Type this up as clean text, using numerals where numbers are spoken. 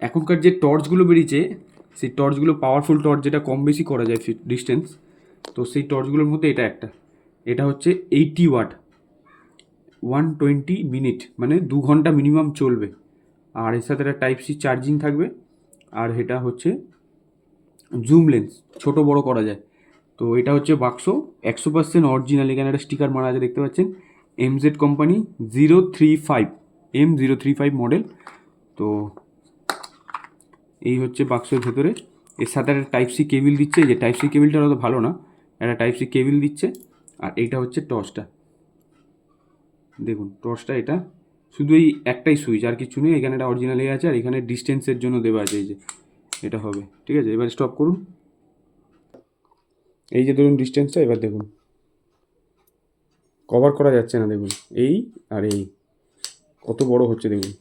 এখনকার যে টর্চগুলো বেরিয়েছে সেই টর্চগুলো পাওয়ারফুল টর্চ, যেটা কম বেশি করা যায় ডিস্টেন্স, তো সেই টর্চগুলোর মধ্যে এটা হচ্ছে 80 ওয়াট, 120 মিনিট, মানে 2 ঘন্টা মিনিমাম চলবে। আর এর সাথে একটা টাইপ সি চার্জিং থাকবে। আর এটা হচ্ছে জুম লেন্স, ছোটো বড়ো করা যায়। তো এটা হচ্ছে বাক্স 100% অরিজিনাল। এখানে একটা স্টিকার মারা আছে দেখতে পাচ্ছেন, MZ কোম্পানি 035, M035 মডেল। তো এই হচ্ছে বাক্সের ভেতরে। এর সাথে একটা টাইপ সি কেবিল দিচ্ছে, যে টাইপ সি কেবিলটা অত ভালো না, একটা টাইপ সি কেবিল দিচ্ছে। আর এইটা হচ্ছে টর্চটা, দেখুন টর্চটা, এটা শুধু এই একটাই সুইচ, আর কিছু নেই। এখানে একটা অরিজিনাল আছে, আর এখানে ডিস্টেন্সের জন্য দেওয়া আছে, এই যে এটা হবে। ঠিক আছে, এবার স্টপ করুন। এই যে ধরুন ডিস্টেন্সটা, এবার দেখুন কভার করা যাচ্ছে না, দেখুন এই আর এই কত বড় হচ্ছে দেখুন।